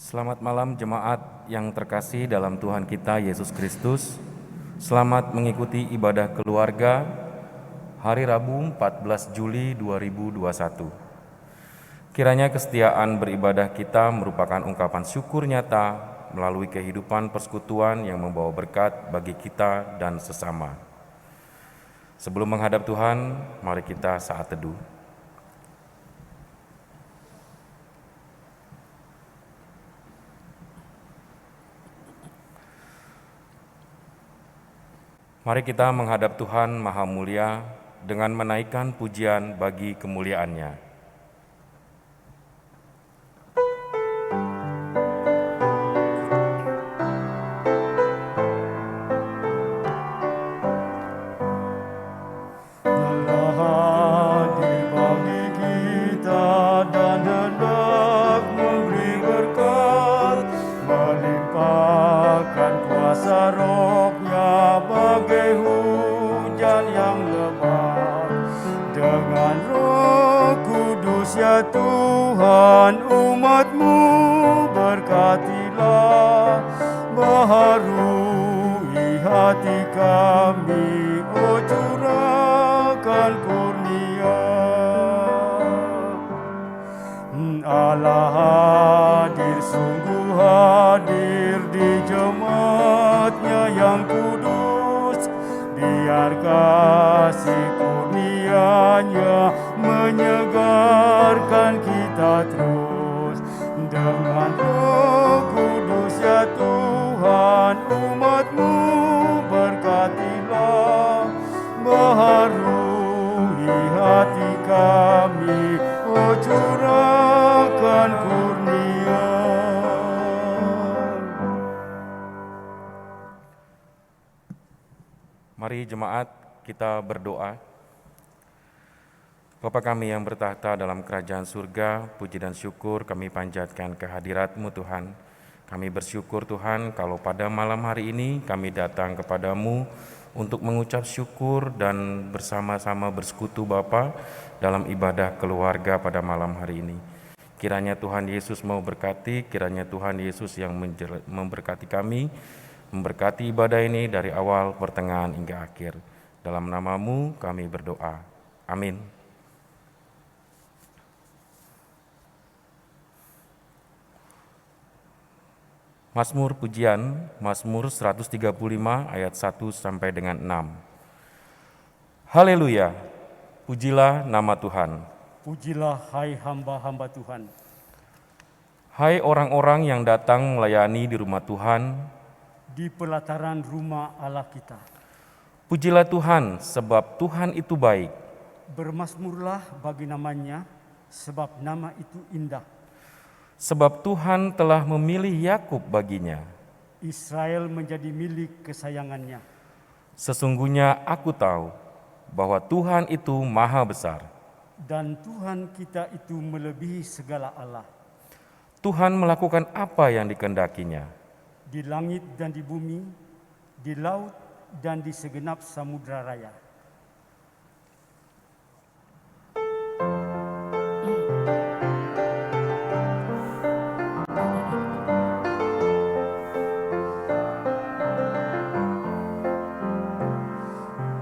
Selamat malam jemaat yang terkasih dalam Tuhan kita Yesus Kristus. Selamat mengikuti ibadah keluarga hari Rabu 14 Juli 2021. Kiranya kesetiaan beribadah kita merupakan ungkapan syukur nyata melalui kehidupan persekutuan yang membawa berkat bagi kita dan sesama. Sebelum menghadap Tuhan, mari kita saat teduh. Mari kita menghadap Tuhan Maha Mulia dengan menaikkan pujian bagi kemuliaan-Nya. Ya Tuhan, umat-Mu berkatilah, baharui hati kami, oh curahkan kurnia. Allah hadir, sungguh hadir di jemaat-Nya yang kudus, biar kasih kurnia-Nya menyegarkan kita terus. Dengan Roh Kudus ya Tuhan, umat-Mu berkatilah, baharui hati kami, oh curahkan kurnia. Mari jemaat kita berdoa. Bapa kami yang bertahta dalam kerajaan surga, puji dan syukur kami panjatkan kehadirat-Mu Tuhan. Kami bersyukur Tuhan kalau pada malam hari ini kami datang kepadamu untuk mengucap syukur dan bersama-sama bersekutu Bapa dalam ibadah keluarga pada malam hari ini. Kiranya Tuhan Yesus mau berkati, kiranya Tuhan Yesus yang memberkati kami, memberkati ibadah ini dari awal, pertengahan hingga akhir. Dalam nama-Mu kami berdoa. Amin. Mazmur pujian, Mazmur 135 ayat 1 sampai dengan 6. Haleluya, pujilah nama Tuhan. Pujilah hai hamba-hamba Tuhan. Hai orang-orang yang datang melayani di rumah Tuhan, di pelataran rumah Allah kita. Pujilah Tuhan sebab Tuhan itu baik. Bermazmurlah bagi namanya, sebab nama itu indah. Sebab Tuhan telah memilih Yakub baginya. Israel menjadi milik kesayangannya. Sesungguhnya aku tahu bahwa Tuhan itu maha besar. Dan Tuhan kita itu melebihi segala Allah. Tuhan melakukan apa yang dikehendakinya. Di langit dan di bumi, di laut dan di segenap samudra raya.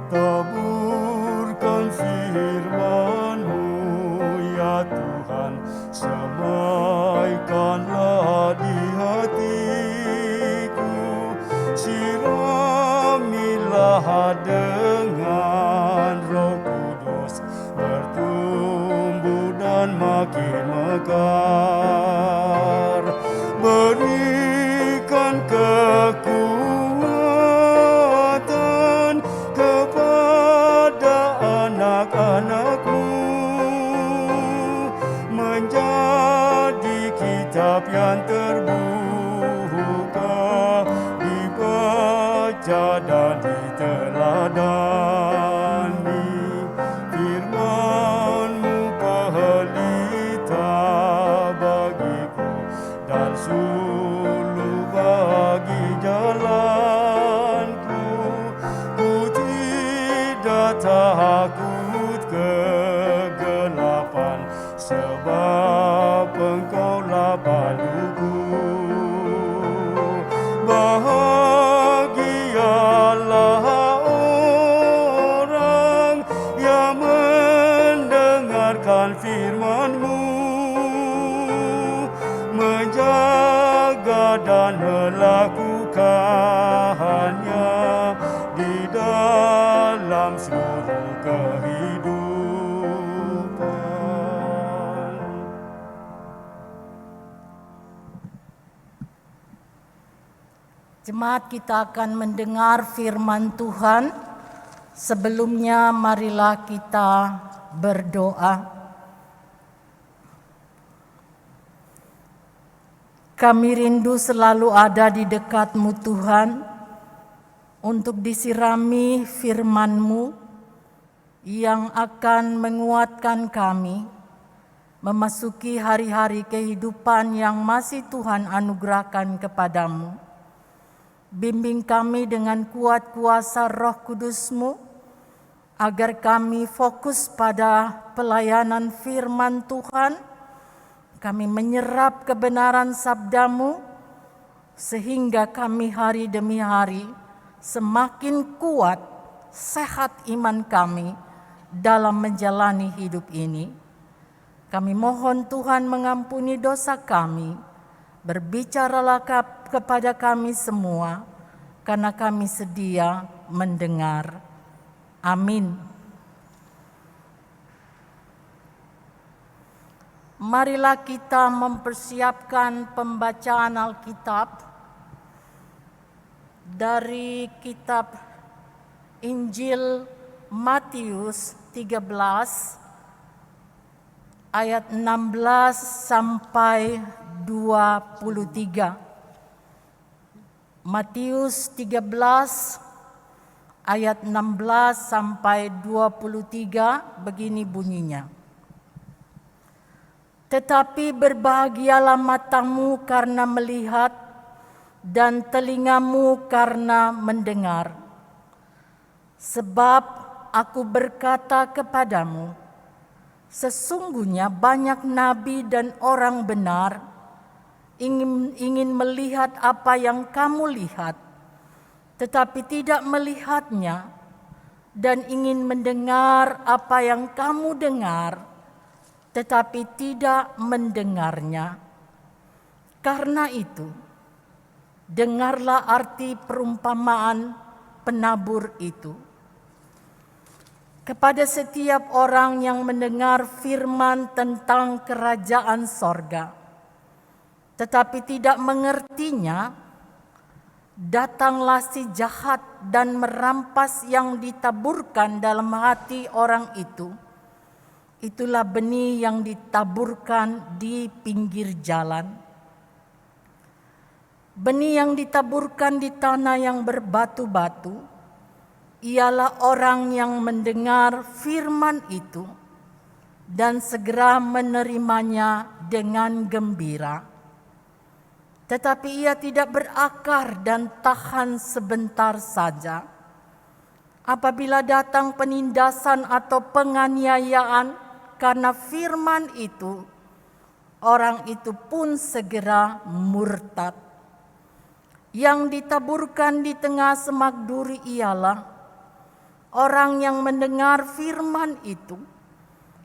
Taburkan firman-Mu ya Tuhan, semaikanlah di hatiku, siramilah dengan Roh Kudus, bertumbuh dan makin mekar, berikan kekuatan kepada anak-anak-Mu, menjadi kitab yang terbuka, dibaca dan diteladani. Firman-Mu pelita bagiku dan suluh bagi jalanku. Ku tidak takut kegelapan, sebab Engkaulah panduku. dan melakukannya di dalam seluruh kehidupan. Jemaat, kita akan mendengar firman Tuhan. Sebelumnya marilah kita berdoa. Kami rindu selalu ada di dekat-Mu Tuhan, untuk disirami firman-Mu yang akan menguatkan kami memasuki hari-hari kehidupan yang masih Tuhan anugerahkan kepadamu. Bimbing kami dengan kuat kuasa Roh Kudus-Mu, agar kami fokus pada pelayanan firman Tuhan. Kami menyerap kebenaran sabda-Mu, sehingga kami hari demi hari semakin kuat, sehat iman kami dalam menjalani hidup ini. Kami mohon Tuhan mengampuni dosa kami, berbicaralah kepada kami semua, karena kami sedia mendengar. Amin. Marilah kita mempersiapkan pembacaan Alkitab dari kitab Injil Matius 13 ayat 16 sampai 23. Matius 13 ayat 16 sampai 23 begini bunyinya. Tetapi berbahagialah matamu karena melihat dan telingamu karena mendengar. Sebab aku berkata kepadamu, sesungguhnya banyak nabi dan orang benar ingin melihat apa yang kamu lihat, tetapi tidak melihatnya, dan ingin mendengar apa yang kamu dengar, tetapi tidak mendengarnya. Karena itu, dengarlah arti perumpamaan penabur itu. Kepada setiap orang yang mendengar firman tentang kerajaan sorga, tetapi tidak mengertinya, datanglah si jahat dan merampas yang ditaburkan dalam hati orang itu. Itulah benih yang ditaburkan di pinggir jalan. Benih yang ditaburkan di tanah yang berbatu-batu ialah orang yang mendengar firman itu dan segera menerimanya dengan gembira. Tetapi ia tidak berakar dan tahan sebentar saja. Apabila datang penindasan atau penganiayaan karena firman itu, orang itu pun segera murtad. Yang ditaburkan di tengah semak duri ialah orang yang mendengar firman itu,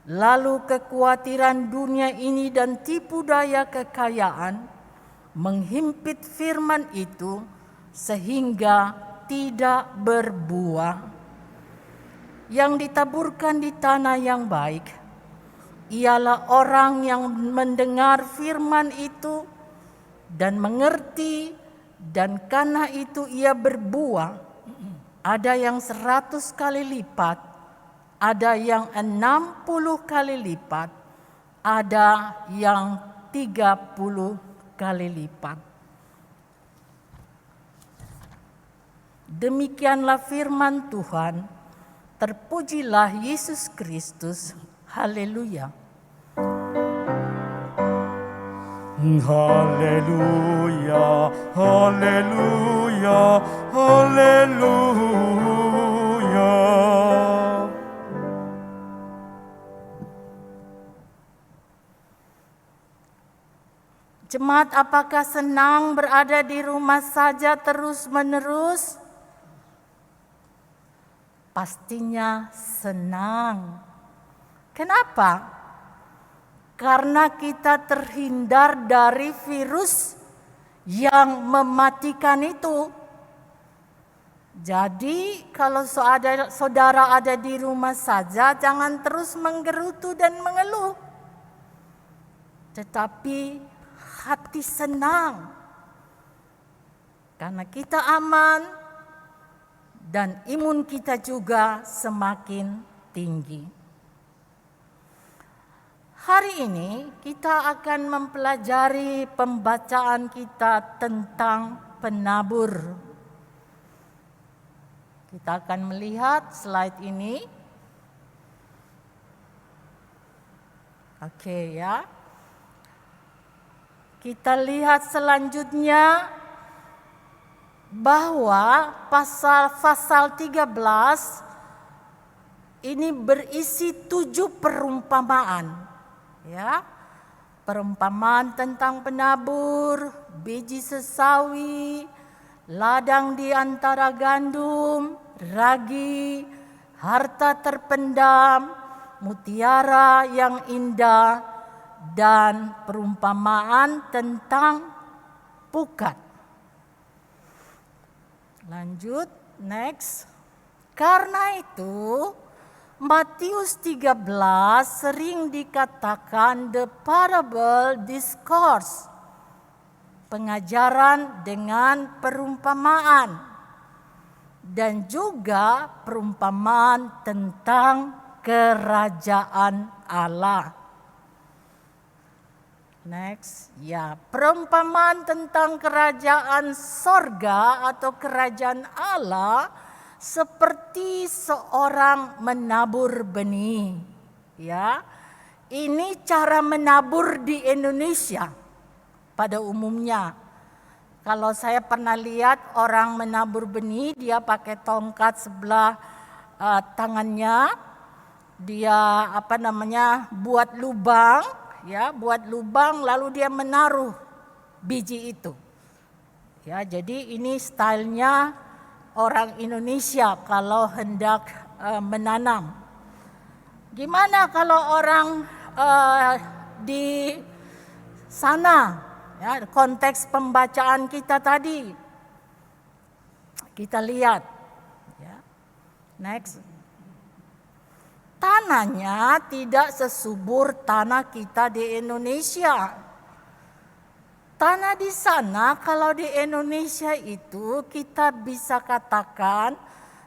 lalu kekhawatiran dunia ini dan tipu daya kekayaan menghimpit firman itu sehingga tidak berbuah. Yang ditaburkan di tanah yang baik ialah orang yang mendengar firman itu dan mengerti, dan karena itu ia berbuah. Ada yang 100 kali lipat, ada yang 60 kali lipat, ada yang 30 kali lipat. Demikianlah firman Tuhan. Terpujilah Yesus Kristus. Haleluya. Haleluya, haleluya, haleluya. Jemaat, apakah senang berada di rumah saja terus-menerus? Pastinya senang. Kenapa? Karena kita terhindar dari virus yang mematikan itu. Jadi kalau saudara ada di rumah saja, jangan terus menggerutu dan mengeluh. Tetapi hati senang karena kita aman dan imun kita juga semakin tinggi. Hari ini kita akan mempelajari pembacaan kita tentang penabur. Kita akan melihat slide ini. Oke ya. Kita lihat selanjutnya bahwa pasal 13 ini berisi 7 perumpamaan. Ya, perumpamaan tentang penabur, biji sesawi, ladang di antara gandum, ragi, harta terpendam, mutiara yang indah, dan perumpamaan tentang pukat. Lanjut, next. Karena itu, Matius 13 sering dikatakan the parable discourse, pengajaran dengan perumpamaan, dan juga perumpamaan tentang kerajaan Allah. Next, ya, perumpamaan tentang kerajaan sorga atau kerajaan Allah seperti seorang menabur benih. Ya, ini cara menabur di Indonesia pada umumnya. Kalau saya pernah lihat orang menabur benih, dia pakai tongkat sebelah tangannya, dia buat lubang, ya, buat lubang lalu dia menaruh biji itu. Ya, jadi ini stylenya orang Indonesia kalau hendak menanam. Gimana kalau orang di sana, ya, konteks pembacaan kita tadi, kita lihat, ya. Next, tanahnya tidak sesubur tanah kita di Indonesia. Tanah di sana, kalau di Indonesia itu kita bisa katakan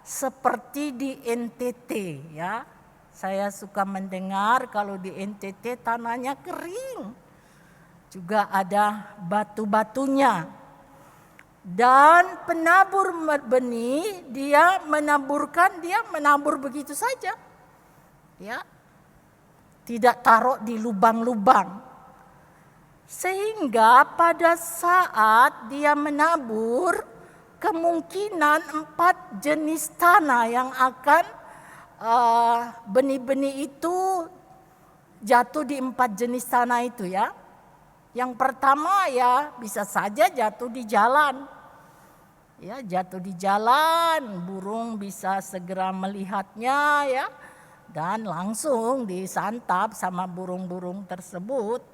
seperti di NTT, ya. Saya suka mendengar kalau di NTT tanahnya kering, juga ada batu-batunya. Dan penabur benih, dia menabur begitu saja, ya, tidak taruh di lubang-lubang. Sehingga pada saat dia menabur, kemungkinan 4 jenis tanah yang akan benih-benih itu jatuh di 4 jenis tanah itu, ya. Yang pertama, ya, bisa saja jatuh di jalan. Ya, jatuh di jalan, burung bisa segera melihatnya, ya, dan langsung disantap sama burung-burung tersebut.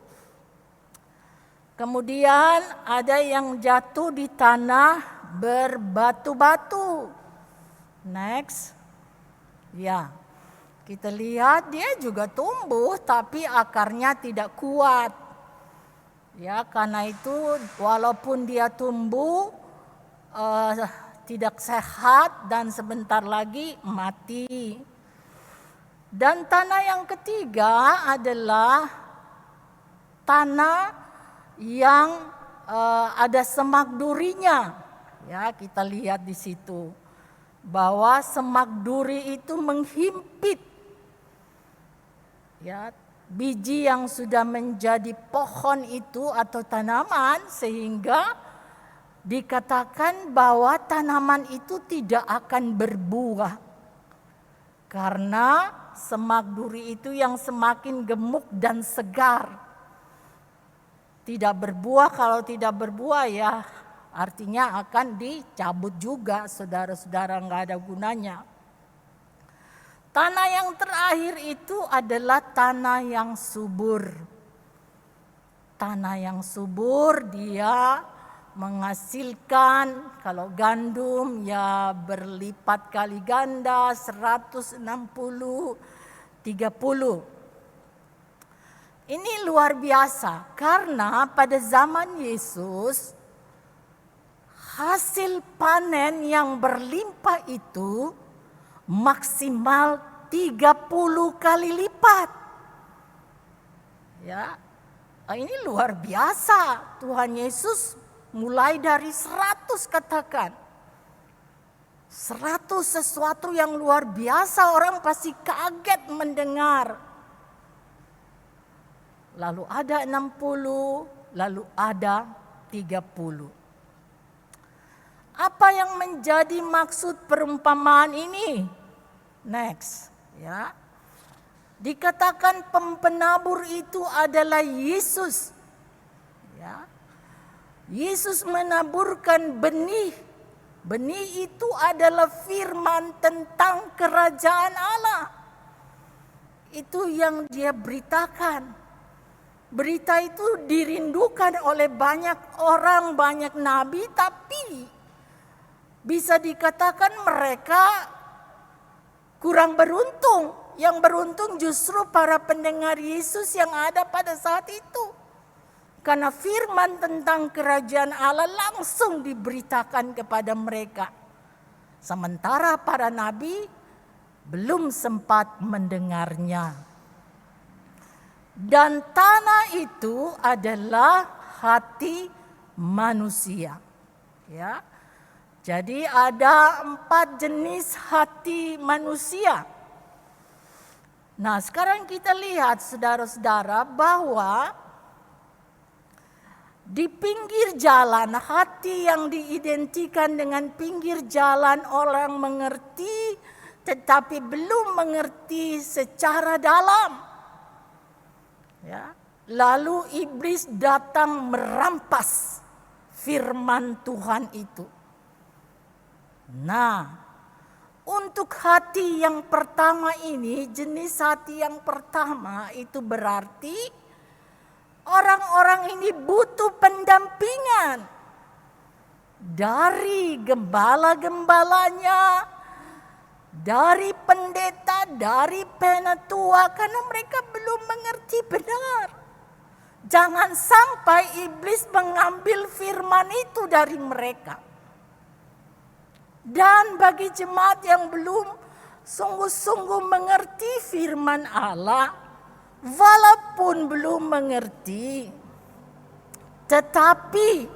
Kemudian ada yang jatuh di tanah berbatu-batu. Next. Ya, kita lihat dia juga tumbuh tapi akarnya tidak kuat. Ya, karena itu walaupun dia tumbuh tidak sehat dan sebentar lagi mati. Dan tanah yang ketiga adalah tanah yang ada semak durinya. Ya, kita lihat di situ bahwa semak duri itu menghimpit, ya, biji yang sudah menjadi pohon itu atau tanaman, sehingga dikatakan bahwa tanaman itu tidak akan berbuah karena semak duri itu yang semakin gemuk dan segar. Tidak berbuah, kalau tidak berbuah ya artinya akan dicabut juga, saudara-saudara, nggak ada gunanya. Tanah yang terakhir itu adalah tanah yang subur. Tanah yang subur dia menghasilkan, kalau gandum ya berlipat kali ganda 160, 30. Ini luar biasa karena pada zaman Yesus hasil panen yang berlimpah itu maksimal 30 kali lipat. Ya, ini luar biasa. Tuhan Yesus mulai dari 100 katakan. 100 sesuatu yang luar biasa, orang pasti kaget mendengar. Lalu ada 60, lalu ada 30. Apa yang menjadi maksud perumpamaan ini? Next, ya. Dikatakan penabur itu adalah Yesus. Ya. Yesus menaburkan benih. Benih itu adalah firman tentang kerajaan Allah. Itu yang dia beritakan. Berita itu dirindukan oleh banyak orang, banyak nabi, tapi bisa dikatakan mereka kurang beruntung. Yang beruntung justru para pendengar Yesus yang ada pada saat itu. Karena firman tentang kerajaan Allah langsung diberitakan kepada mereka. Sementara para nabi belum sempat mendengarnya. Dan tanah itu adalah hati manusia. Ya. Jadi ada 4 jenis hati manusia. Nah, sekarang kita lihat saudara-saudara bahwa di pinggir jalan, hati yang diidentikan dengan pinggir jalan orang mengerti tetapi belum mengerti secara dalam. Ya. Lalu iblis datang merampas firman Tuhan itu. Nah, untuk hati yang pertama ini, jenis hati yang pertama itu berarti orang-orang ini butuh pendampingan dari gembala-gembalanya, dari pendeta, dari penatua, karena mereka belum mengerti benar. Jangan sampai iblis mengambil firman itu dari mereka. Dan bagi jemaat yang belum sungguh-sungguh mengerti firman Allah, walaupun belum mengerti, tetapi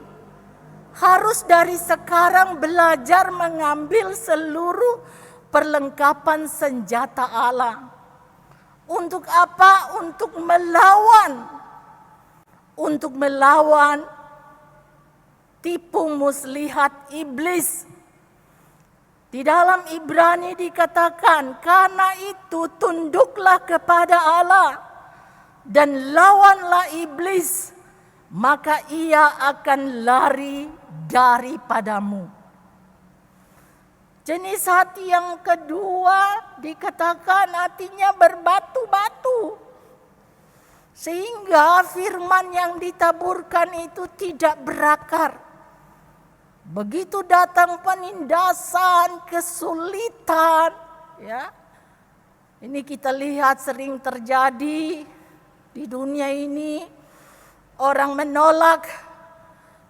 harus dari sekarang belajar mengambil seluruh perlengkapan senjata Allah. Untuk apa? Untuk melawan tipu muslihat iblis. Di dalam Ibrani dikatakan, karena itu tunduklah kepada Allah dan lawanlah iblis, maka ia akan lari daripadamu. Jenis hati yang kedua dikatakan hatinya berbatu-batu. Sehingga firman yang ditaburkan itu tidak berakar. Begitu datang penindasan, kesulitan, ya. Ini kita lihat sering terjadi di dunia ini. Orang menolak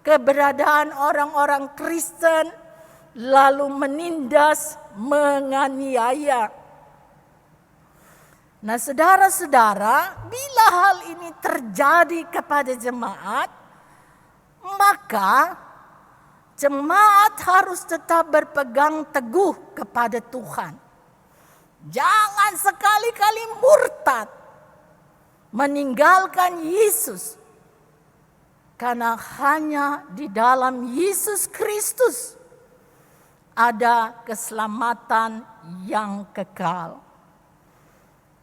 keberadaan orang-orang Kristen, lalu menindas, menganiaya. Nah, saudara-saudara, bila hal ini terjadi kepada jemaat, maka jemaat harus tetap berpegang teguh kepada Tuhan. Jangan sekali-kali murtad, meninggalkan Yesus. Karena hanya di dalam Yesus Kristus ada keselamatan yang kekal.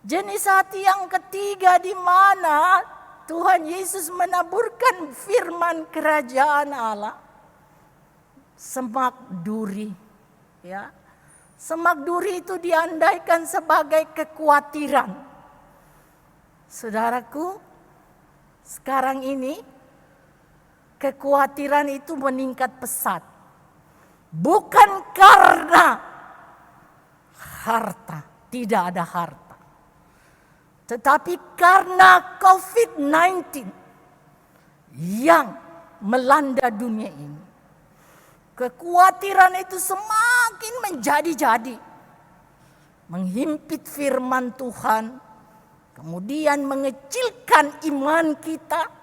Jenis hati yang ketiga di mana Tuhan Yesus menaburkan firman kerajaan Allah. Semak duri, ya. Semak duri itu diandaikan sebagai kekhawatiran. Saudaraku, sekarang ini kekhawatiran itu meningkat pesat. Bukan karena harta, tidak ada harta. Tetapi karena COVID-19 yang melanda dunia ini. Kekhawatiran itu semakin menjadi-jadi. Menghimpit firman Tuhan, kemudian mengecilkan iman kita,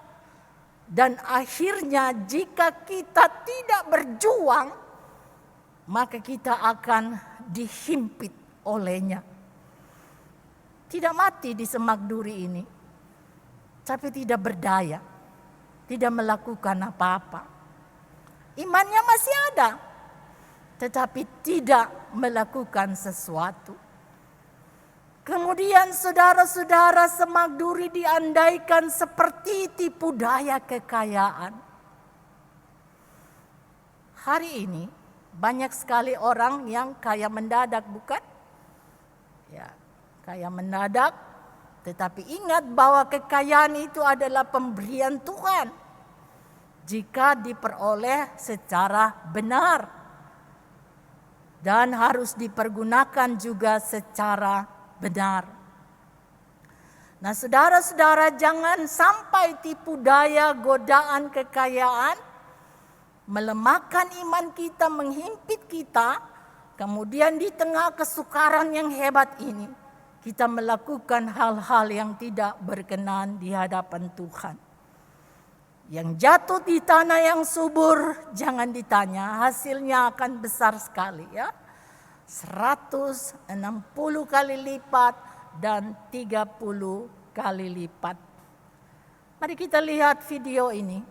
dan akhirnya jika kita tidak berjuang, maka kita akan dihimpit olehnya. Tidak mati di semak duri ini, tapi tidak berdaya, tidak melakukan apa-apa. Imannya masih ada, tetapi tidak melakukan sesuatu. Kemudian saudara-saudara, semak duri diandaikan seperti tipu daya kekayaan. Hari ini banyak sekali orang yang kaya mendadak, bukan? Ya, kaya mendadak, tetapi ingat bahwa kekayaan itu adalah pemberian Tuhan jika diperoleh secara benar dan harus dipergunakan juga secara benar. Nah, saudara-saudara, jangan sampai tipu daya godaan kekayaan melemahkan iman kita, menghimpit kita, kemudian di tengah kesukaran yang hebat ini kita melakukan hal-hal yang tidak berkenan di hadapan Tuhan. Yang jatuh di tanah yang subur, jangan ditanya, hasilnya akan besar sekali ya. 160 kali lipat dan 30 kali lipat. Mari kita lihat video ini.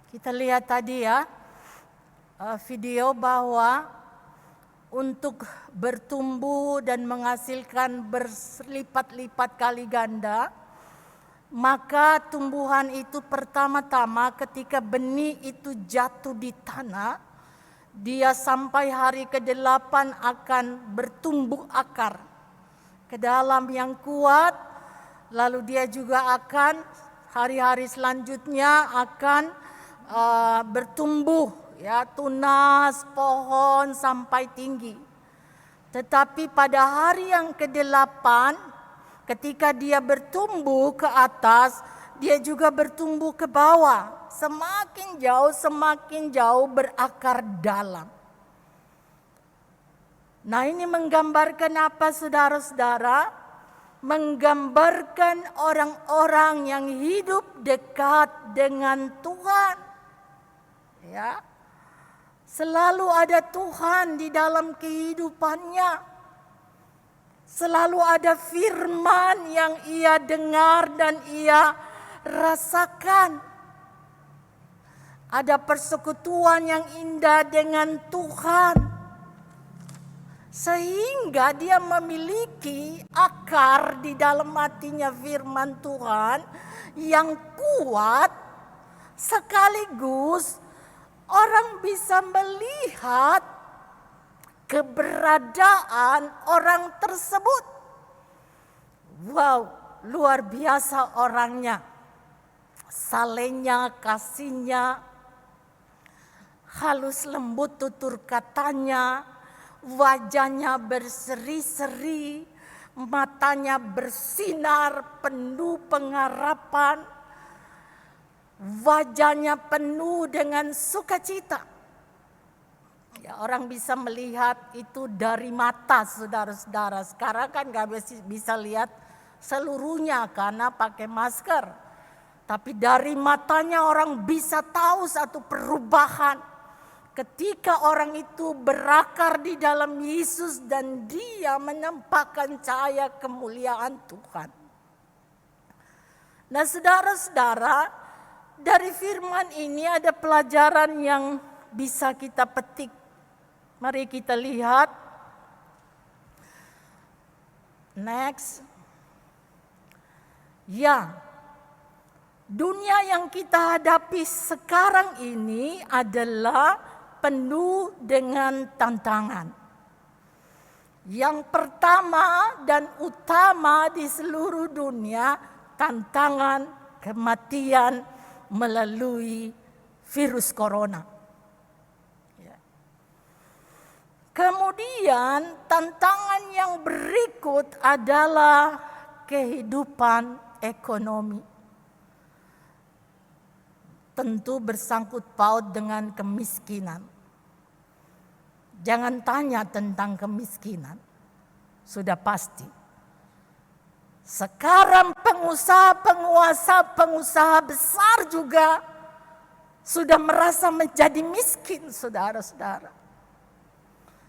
Kita lihat tadi ya, video bahwa untuk bertumbuh dan menghasilkan berlipat-lipat kali ganda, maka tumbuhan itu pertama-tama ketika benih itu jatuh di tanah, dia sampai hari ke-8 akan bertumbuh akar ke dalam yang kuat, lalu dia juga akan hari-hari selanjutnya akan bertumbuh, ya, tunas pohon sampai tinggi. Tetapi pada hari yang ke-8, ketika dia bertumbuh ke atas, dia juga bertumbuh ke bawah. Semakin jauh berakar dalam. Nah, ini menggambarkan apa, saudara-saudara? Menggambarkan orang-orang yang hidup dekat dengan Tuhan. Ya, selalu ada Tuhan di dalam kehidupannya. Selalu ada firman yang ia dengar dan ia rasakan. Ada persekutuan yang indah dengan Tuhan. Sehingga dia memiliki akar di dalam hatinya firman Tuhan yang kuat, sekaligus orang bisa melihat keberadaan orang tersebut. Wow, luar biasa orangnya. Salehnya, kasihnya, halus lembut tutur katanya, wajahnya berseri-seri, matanya bersinar penuh pengharapan, wajahnya penuh dengan sukacita. Ya, orang bisa melihat itu dari mata, saudara-saudara. Sekarang kan gak bisa lihat seluruhnya karena pakai masker. Tapi dari matanya orang bisa tahu satu perubahan. Ketika orang itu berakar di dalam Yesus dan dia menampakkan cahaya kemuliaan Tuhan. Nah, saudara-saudara, dari firman ini ada pelajaran yang bisa kita petik. Mari kita lihat. Next. Ya, dunia yang kita hadapi sekarang ini adalah penuh dengan tantangan. Yang pertama dan utama di seluruh dunia, tantangan kematian melalui virus corona. Kemudian tantangan yang berikut adalah kehidupan ekonomi. Tentu bersangkut paut dengan kemiskinan. Jangan tanya tentang kemiskinan, sudah pasti. Sekarang pengusaha besar juga sudah merasa menjadi miskin, saudara-saudara.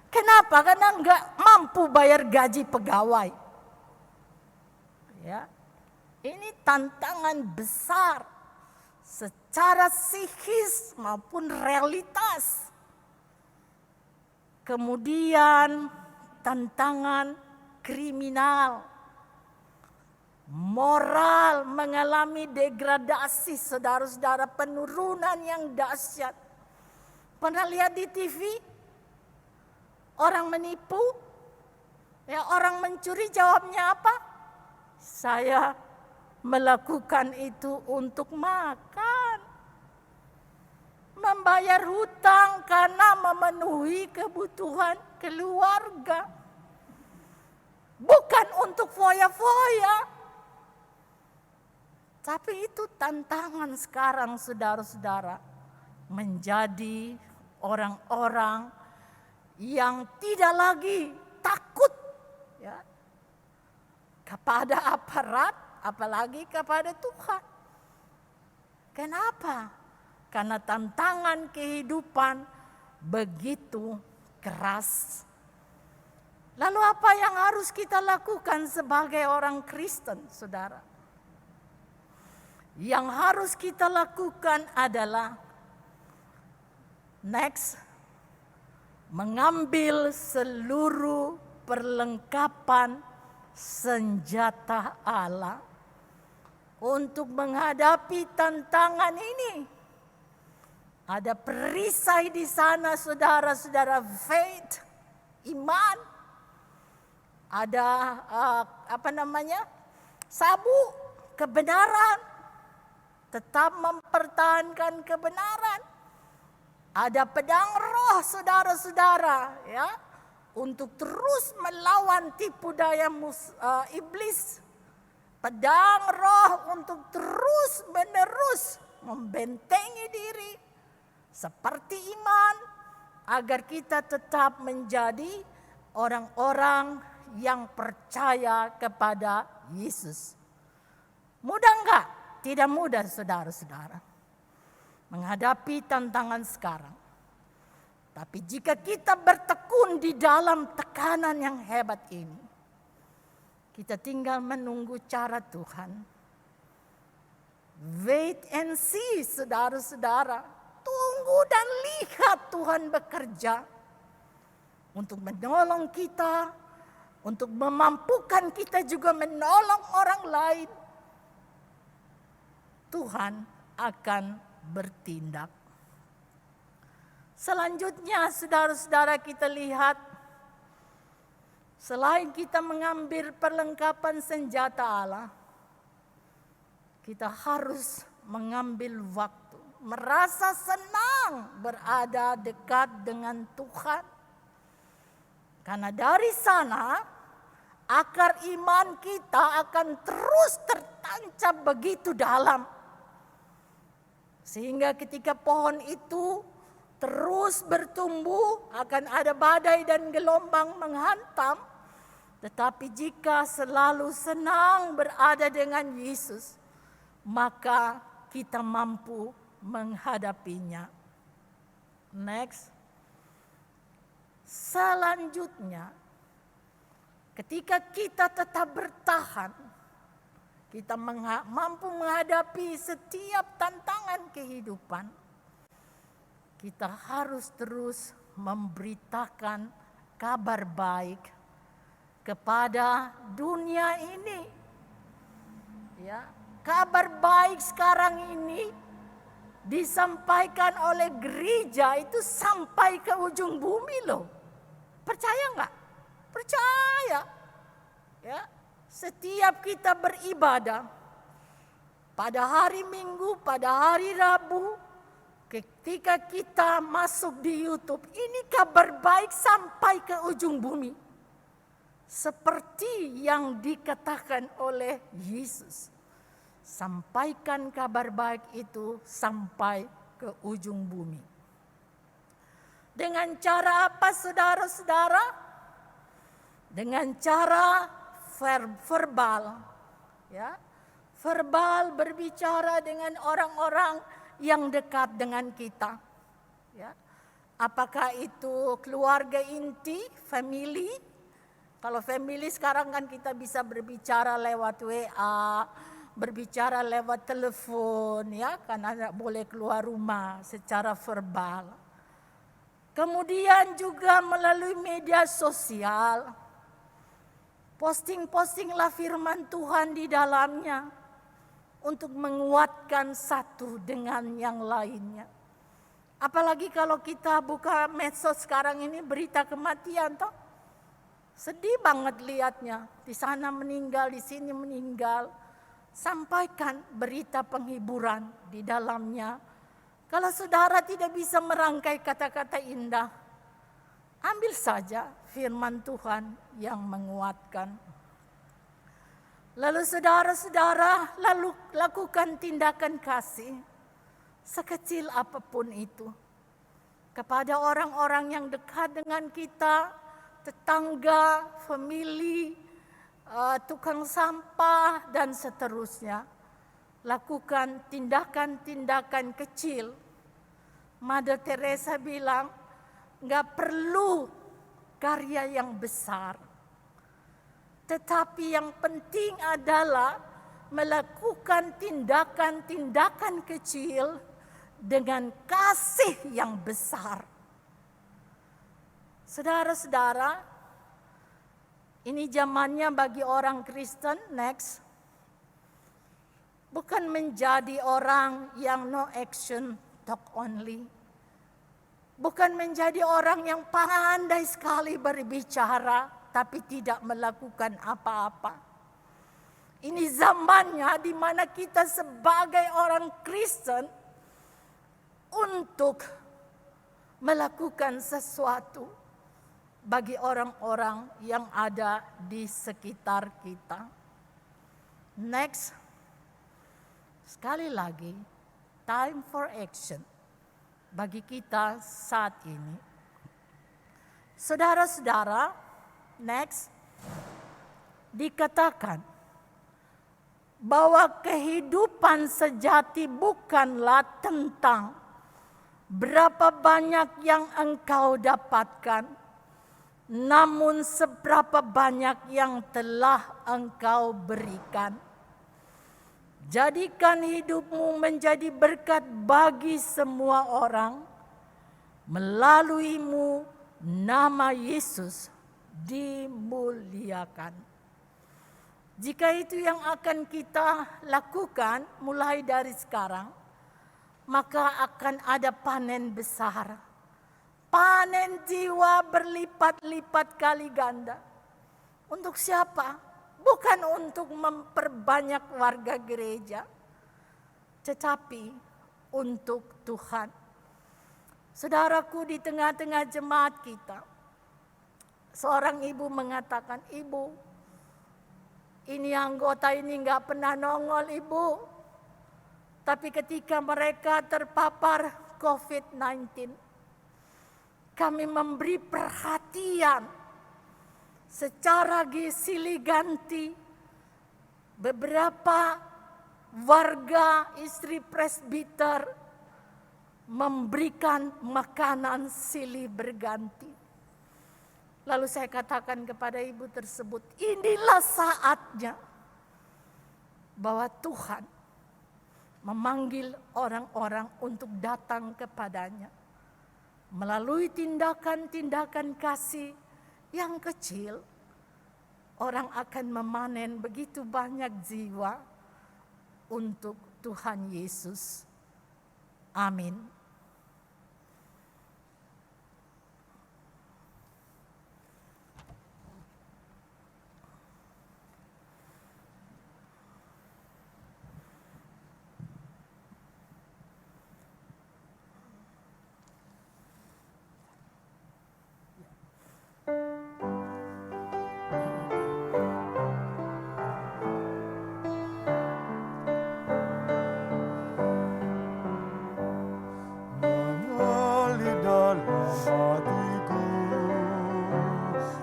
Kenapa? Karena enggak mampu bayar gaji pegawai. Ya, ini tantangan besar secara psikis maupun realitas. Kemudian tantangan kriminal, moral mengalami degradasi, saudara-saudara, penurunan yang dahsyat. Pernah lihat di TV? Orang menipu, ya, orang mencuri, jawabnya apa? Saya melakukan itu untuk makan. Membayar hutang karena memenuhi kebutuhan keluarga. Bukan untuk foya-foya. Tapi itu tantangan sekarang, saudara-saudara. Menjadi orang-orang yang tidak lagi takut, ya, kepada aparat, apalagi kepada Tuhan. Kenapa? Karena tantangan kehidupan begitu keras. Lalu apa yang harus kita lakukan sebagai orang Kristen, saudara? Yang harus kita lakukan adalah next. mengambil seluruh perlengkapan senjata Allah untuk menghadapi tantangan ini. Ada perisai di sana, saudara-saudara, faith, iman. Ada sabu, kebenaran. Tetap mempertahankan kebenaran. Ada pedang roh, saudara-saudara, ya, untuk terus melawan tipu daya iblis. Pedang roh untuk terus menerus membentengi diri seperti iman, agar kita tetap menjadi orang-orang yang percaya kepada Yesus. Mudah enggak? Tidak mudah, saudara-saudara, menghadapi tantangan sekarang. Tapi jika kita bertekun di dalam tekanan yang hebat ini, kita tinggal menunggu cara Tuhan. Wait and see, saudara-saudara. Tunggu dan lihat Tuhan bekerja untuk menolong kita, untuk memampukan kita juga menolong orang lain. Tuhan akan bertindak. Selanjutnya, saudara-saudara, kita lihat, selain kita mengambil perlengkapan senjata Allah, kita harus mengambil waktu, merasa senang berada dekat dengan Tuhan. Karena dari sana, akar iman kita akan terus tertancap begitu dalam. Sehingga ketika pohon itu terus bertumbuh, akan ada badai dan gelombang menghantam. Tetapi jika selalu senang berada dengan Yesus, maka kita mampu menghadapinya. Next. Selanjutnya, ketika kita tetap bertahan, kita mampu menghadapi setiap tantangan kehidupan. Kita harus terus memberitakan kabar baik kepada dunia ini. Ya, kabar baik sekarang ini disampaikan oleh gereja itu sampai ke ujung bumi loh. Percaya enggak? Percaya. Ya, setiap kita beribadah pada hari Minggu, pada hari Rabu, ketika kita masuk di YouTube, ini kabar baik sampai ke ujung bumi. Seperti yang dikatakan oleh Yesus. Sampaikan kabar baik itu sampai ke ujung bumi. Dengan cara apa, saudara-saudara? Dengan cara verbal. Ya, verbal berbicara dengan orang-orang yang dekat dengan kita. Ya. Apakah itu keluarga inti, family? Kalau family sekarang kan kita bisa berbicara lewat WA, berbicara lewat telepon, ya, karena tidak boleh keluar rumah secara verbal. Kemudian juga melalui media sosial, posting-postinglah firman Tuhan di dalamnya untuk menguatkan satu dengan yang lainnya. Apalagi kalau kita buka medsos sekarang ini, berita kematian toh. Sedih banget lihatnya. Di sana meninggal, di sini meninggal. Sampaikan berita penghiburan di dalamnya. Kalau saudara tidak bisa merangkai kata-kata indah, ambil saja firman Tuhan yang menguatkan. Lalu saudara-saudara, lakukan tindakan kasih sekecil apapun itu kepada orang-orang yang dekat dengan kita, tetangga, famili, tukang sampah, dan seterusnya. Lakukan tindakan-tindakan kecil. Mother Teresa bilang, enggak perlu karya yang besar. Tetapi yang penting adalah melakukan tindakan-tindakan kecil dengan kasih yang besar. Saudara-saudara, ini zamannya bagi orang Kristen, next. Bukan menjadi orang yang no action, talk only. Bukan menjadi orang yang pandai sekali berbicara, tapi tidak melakukan apa-apa. Ini zamannya di mana kita sebagai orang Kristen untuk melakukan sesuatu bagi orang-orang yang ada di sekitar kita. Next, sekali lagi, time for action bagi kita saat ini. Saudara-saudara, next, dikatakan bahwa kehidupan sejati bukanlah tentang berapa banyak yang engkau dapatkan, namun seberapa banyak yang telah engkau berikan. Jadikan hidupmu menjadi berkat bagi semua orang. Melaluimu nama Yesus dimuliakan. Jika itu yang akan kita lakukan mulai dari sekarang, maka akan ada panen besar. Panen jiwa berlipat-lipat kali ganda. Untuk siapa? Bukan untuk memperbanyak warga gereja, tetapi untuk Tuhan. Saudaraku, di tengah-tengah jemaat kita, seorang ibu mengatakan, "Ibu, ini anggota ini nggak pernah nongol, Ibu. Tapi ketika mereka terpapar COVID-19, kami memberi perhatian secara silih ganti. Beberapa warga istri presbiter memberikan makanan silih berganti." Lalu saya katakan kepada ibu tersebut, inilah saatnya bahwa Tuhan memanggil orang-orang untuk datang kepadanya. Melalui tindakan-tindakan kasih yang kecil, orang akan memanen begitu banyak jiwa untuk Tuhan Yesus. Amin. Mengalir dalam hatiku,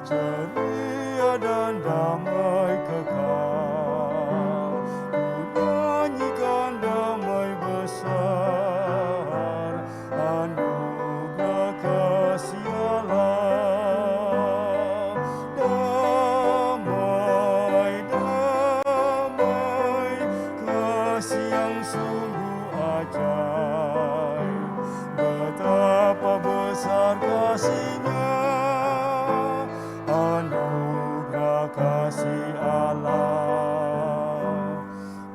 ceria dan damai kekal. Ku nyanyikan damai besar, anugerah kasih Allah. Damai, damai, kasih yang sungguh ajaib. Betapa besar kasih-Nya, anugerah kasih Allah.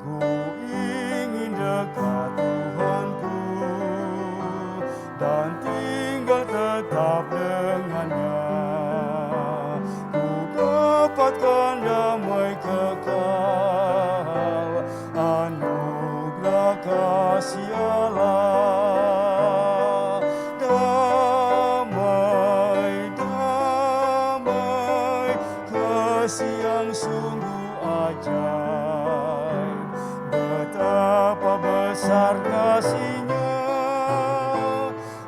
Ku ingin dekat Tuhanku dan tinggal tetap dengannya. Ku dapatkan damai kekal, anugerah kasih Allah. Damai, damai, kasih yang sungguh ajaib. Betapa besar kasih-Nya,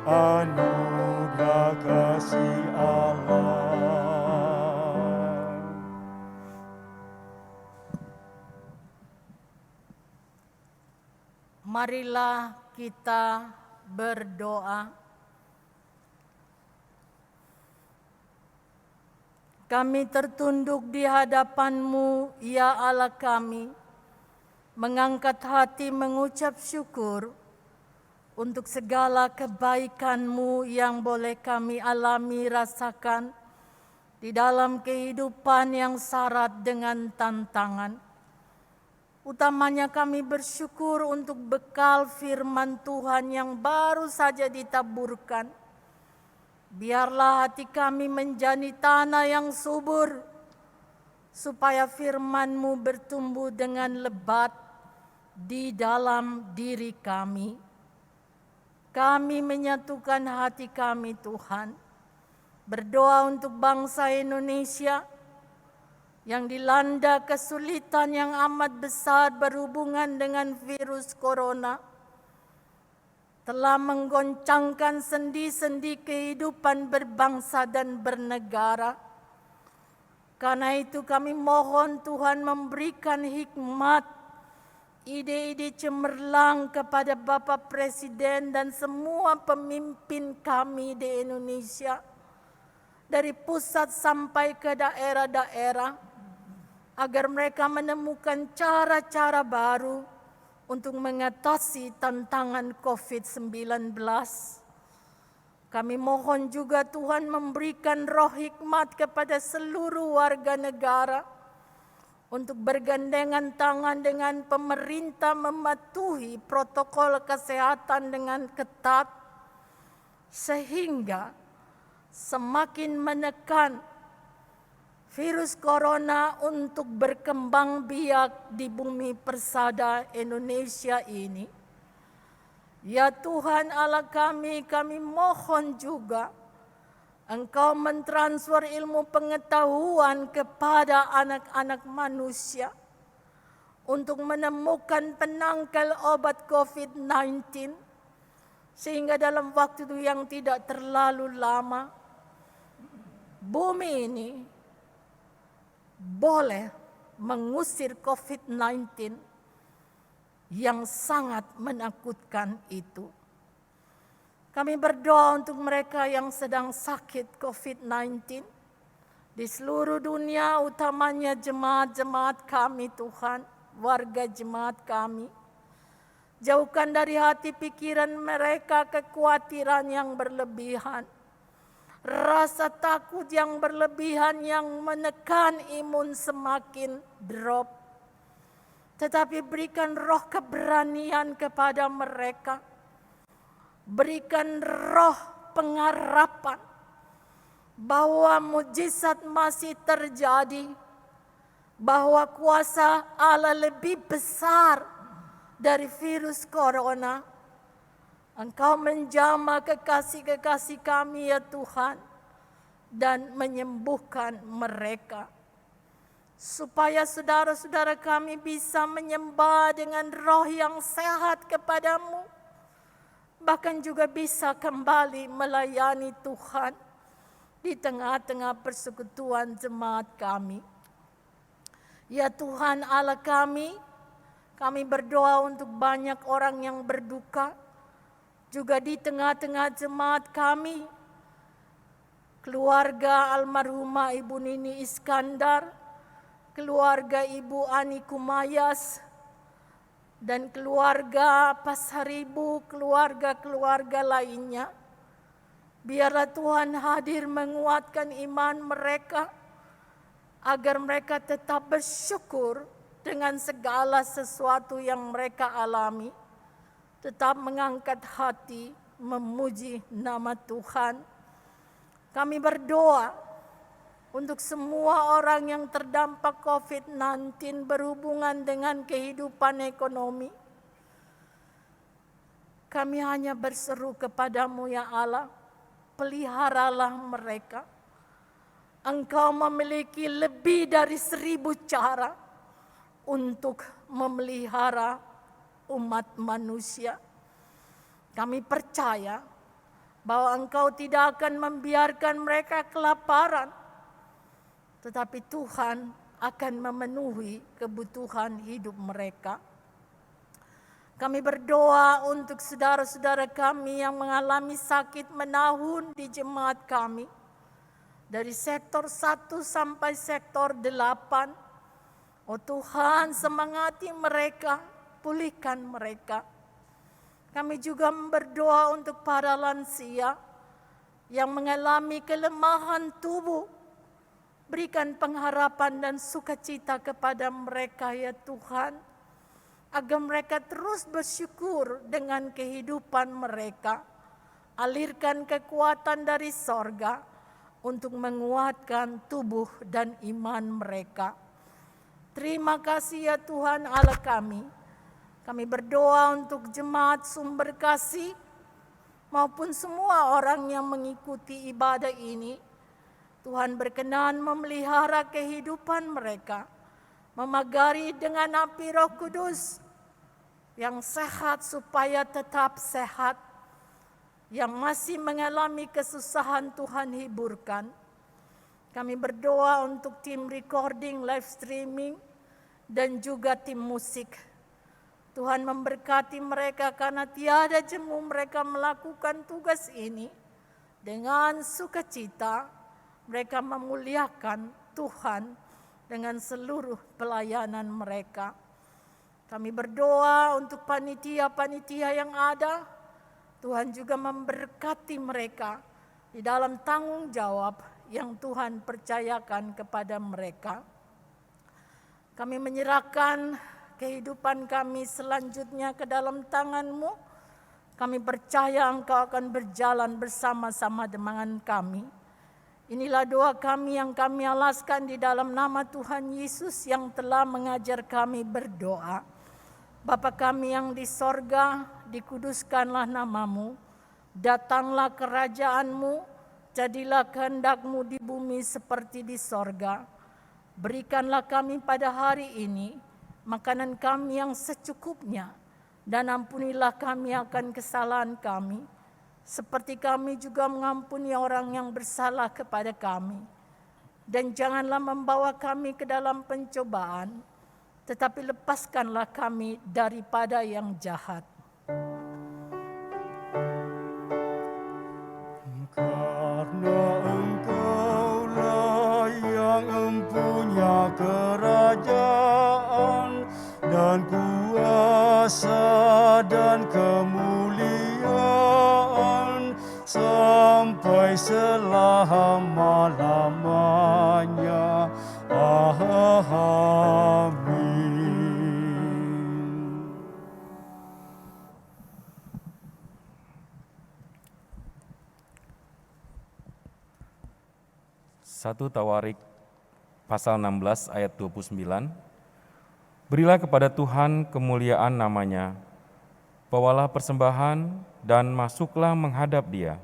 anugerah kasih Allah. Marilah kita berdoa. Kami tertunduk di hadapan-Mu, ya Allah kami, mengangkat hati mengucap syukur untuk segala kebaikan-Mu yang boleh kami alami rasakan di dalam kehidupan yang syarat dengan tantangan. Utamanya kami bersyukur untuk bekal firman Tuhan yang baru saja ditaburkan. Biarlah hati kami menjadi tanah yang subur, supaya firman-Mu bertumbuh dengan lebat di dalam diri kami. Kami menyatukan hati kami, Tuhan, berdoa untuk bangsa Indonesia yang dilanda kesulitan yang amat besar berhubungan dengan virus corona, telah menggoncangkan sendi-sendi kehidupan berbangsa dan bernegara. Karena itu kami mohon Tuhan memberikan hikmat, ide-ide cemerlang kepada Bapak Presiden dan semua pemimpin kami di Indonesia, dari pusat sampai ke daerah-daerah, agar mereka menemukan cara-cara baru untuk mengatasi tantangan COVID-19. Kami mohon juga Tuhan memberikan roh hikmat kepada seluruh warga negara untuk bergandengan tangan dengan pemerintah mematuhi protokol kesehatan dengan ketat, sehingga semakin menekan virus corona untuk berkembang biak di bumi persada Indonesia ini. Ya Tuhan Allah kami mohon juga Engkau mentransfer ilmu pengetahuan kepada anak-anak manusia untuk menemukan penangkal obat COVID-19, sehingga dalam waktu yang tidak terlalu lama, bumi ini boleh mengusir COVID-19 yang sangat menakutkan itu. Kami berdoa untuk mereka yang sedang sakit COVID-19 di seluruh dunia, utamanya jemaat-jemaat kami Tuhan, warga jemaat kami. Jauhkan dari hati pikiran mereka kekhawatiran yang berlebihan, rasa takut yang berlebihan yang menekan imun semakin drop. Tetapi berikan roh keberanian kepada mereka. Berikan roh pengharapan bahwa mujizat masih terjadi, bahwa kuasa Allah lebih besar dari virus corona. Engkau menjamah kekasih-kekasih kami ya Tuhan, dan menyembuhkan mereka, supaya saudara-saudara kami bisa menyembah dengan roh yang sehat kepadamu, bahkan juga bisa kembali melayani Tuhan di tengah-tengah persekutuan jemaat kami. Ya Tuhan Allah kami berdoa untuk banyak orang yang berduka, juga di tengah-tengah jemaat kami, keluarga almarhumah Ibu Nini Iskandar, keluarga Ibu Ani Kumayas, dan keluarga Pasaribu, keluarga-keluarga lainnya. Biarlah Tuhan hadir menguatkan iman mereka, agar mereka tetap bersyukur dengan segala sesuatu yang mereka alami, tetap mengangkat hati, memuji nama Tuhan. Kami berdoa untuk semua orang yang terdampak COVID-19 berhubungan dengan kehidupan ekonomi. Kami hanya berseru kepadamu ya Allah, peliharalah mereka. Engkau memiliki lebih dari 1000 cara untuk memelihara umat manusia. Kami percaya bahwa Engkau tidak akan membiarkan mereka kelaparan, tetapi Tuhan akan memenuhi kebutuhan hidup mereka. Kami berdoa untuk saudara-saudara kami yang mengalami sakit menahun di jemaat kami, dari sektor 1 sampai sektor 8. Oh Tuhan, semangati mereka, pulihkan mereka. Kami juga berdoa untuk para lansia yang mengalami kelemahan tubuh. Berikan pengharapan dan sukacita kepada mereka ya Tuhan, agar mereka terus bersyukur dengan kehidupan mereka. Alirkan kekuatan dari sorga untuk menguatkan tubuh dan iman mereka. Terima kasih ya Tuhan Allah kami. Kami berdoa untuk jemaat Sumber Kasih maupun semua orang yang mengikuti ibadah ini. Tuhan berkenan memelihara kehidupan mereka, memagari dengan api Roh Kudus yang sehat supaya tetap sehat, yang masih mengalami kesusahan Tuhan hiburkan. Kami berdoa untuk tim recording, live streaming, dan juga tim musik. Tuhan memberkati mereka karena tiada jemu mereka melakukan tugas ini dengan sukacita. Mereka memuliakan Tuhan dengan seluruh pelayanan mereka. Kami berdoa untuk panitia-panitia yang ada. Tuhan juga memberkati mereka di dalam tanggung jawab yang Tuhan percayakan kepada mereka. Kami menyerahkan kehidupan kami selanjutnya ke dalam tangan-Mu. Kami percaya Engkau akan berjalan bersama-sama dengan kami. Inilah doa kami yang kami alaskan di dalam nama Tuhan Yesus yang telah mengajar kami berdoa. Bapa kami yang di sorga, dikuduskanlah nama-Mu, datanglah kerajaan-Mu, jadilah kehendak-Mu di bumi seperti di sorga. Berikanlah kami pada hari ini makanan kami yang secukupnya, dan ampunilah kami akan kesalahan kami, seperti kami juga mengampuni orang yang bersalah kepada kami. Dan janganlah membawa kami ke dalam pencobaan, tetapi lepaskanlah kami daripada yang jahat. Karena Engkaulah yang empunya kerajaan dan kuasa dan kemuliaan sampai selama-lamanya. Amin. Satu Tawarik pasal 16 ayat 29. Berilah kepada Tuhan kemuliaan namanya, bawalah persembahan dan masuklah menghadap Dia.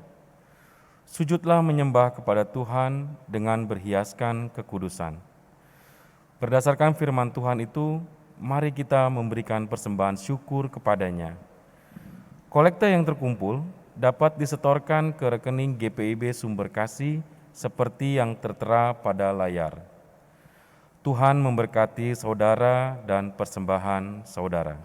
Sujudlah menyembah kepada Tuhan dengan berhiaskan kekudusan. Berdasarkan firman Tuhan itu, mari kita memberikan persembahan syukur kepadanya. Kolekta yang terkumpul dapat disetorkan ke rekening GPIB Sumber Kasih seperti yang tertera pada layar. Tuhan memberkati saudara dan persembahan saudara.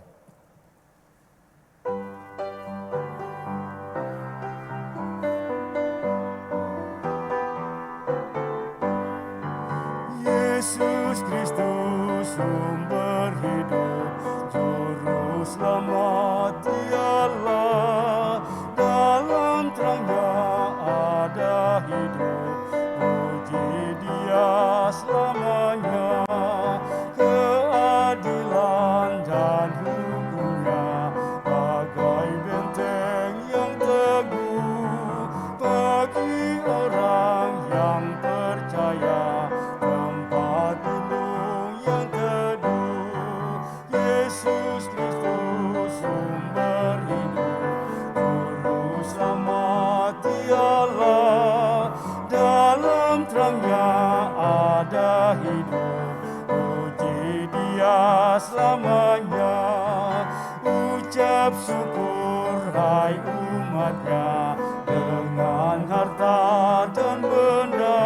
Yesus Kristus sumber hidup, juru selamat Dialah, dalam terangnya ada hidup, puji Dia selamanya. Keadilan dan hukumnya bagai benteng yang teguh bagi orang yang percaya, tempat lindung yang teduh. Yesus Kristus sumber hidup, juru selamat Dialah, dalam terangnya ada hidup, puji Dia selamanya. Ucap syukur hai umatnya, dengan harta dan benda,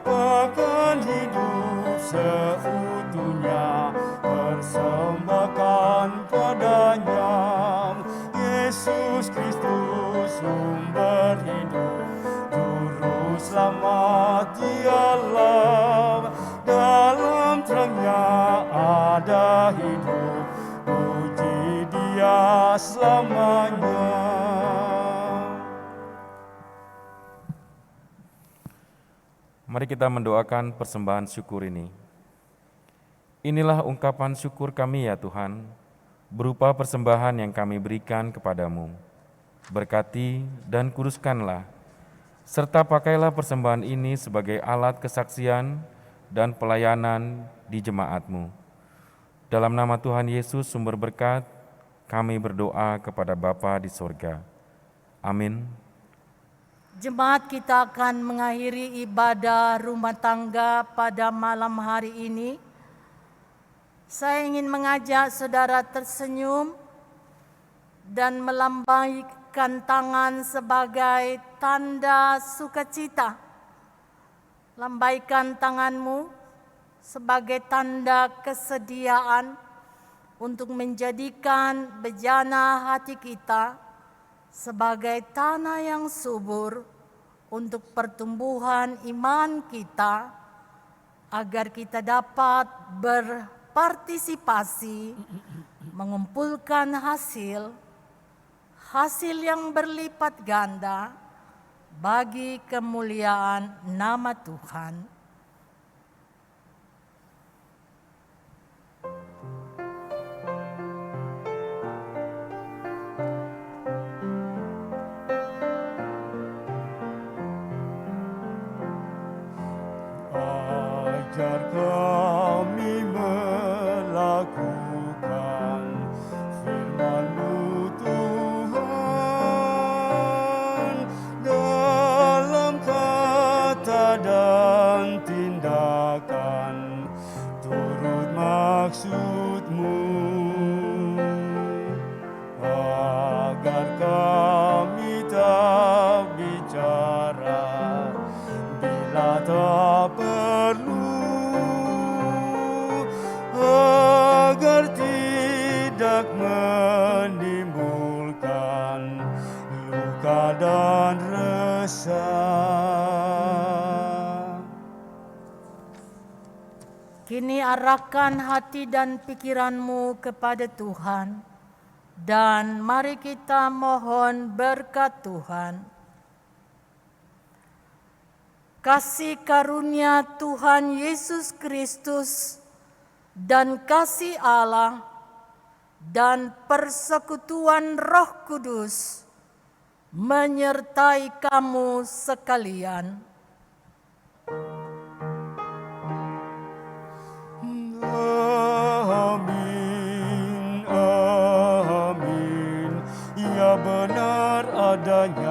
bahkan hidup seutuhnya persembahkan padanya. Yesus Kristus sumber hidup, juru selamat Dialah, dalam terangnya ada hidup, puji Dia selamanya. Mari kita mendoakan persembahan syukur ini. Inilah ungkapan syukur kami ya Tuhan, berupa persembahan yang kami berikan kepadamu. Berkati dan kuduskanlah, serta pakailah persembahan ini sebagai alat kesaksian dan pelayanan di jemaat-Mu. Dalam nama Tuhan Yesus sumber berkat, kami berdoa kepada Bapa di sorga. Amin. Jemaat kita akan mengakhiri ibadah rumah tangga pada malam hari ini. Saya ingin mengajak saudara tersenyum dan melambaikan tangan sebagai tanda sukacita. Lambaikan tanganmu sebagai tanda kesediaan untuk menjadikan bejana hati kita sebagai tanah yang subur untuk pertumbuhan iman kita, agar kita dapat berpartisipasi mengumpulkan hasil yang berlipat ganda bagi kemuliaan nama Tuhan. Ajar kami melakukan firman-Mu Tuhan, dalam kata dan tindakan turut maksud-Mu, agar kami tak bicara bila tak perlu, agar tidak menimbulkan luka dan resah. Kini arahkan hati dan pikiranmu kepada Tuhan, dan mari kita mohon berkat Tuhan. Kasih karunia Tuhan Yesus Kristus dan kasih Allah dan persekutuan Roh Kudus menyertai kamu sekalian. Amin, amin, ya benar adanya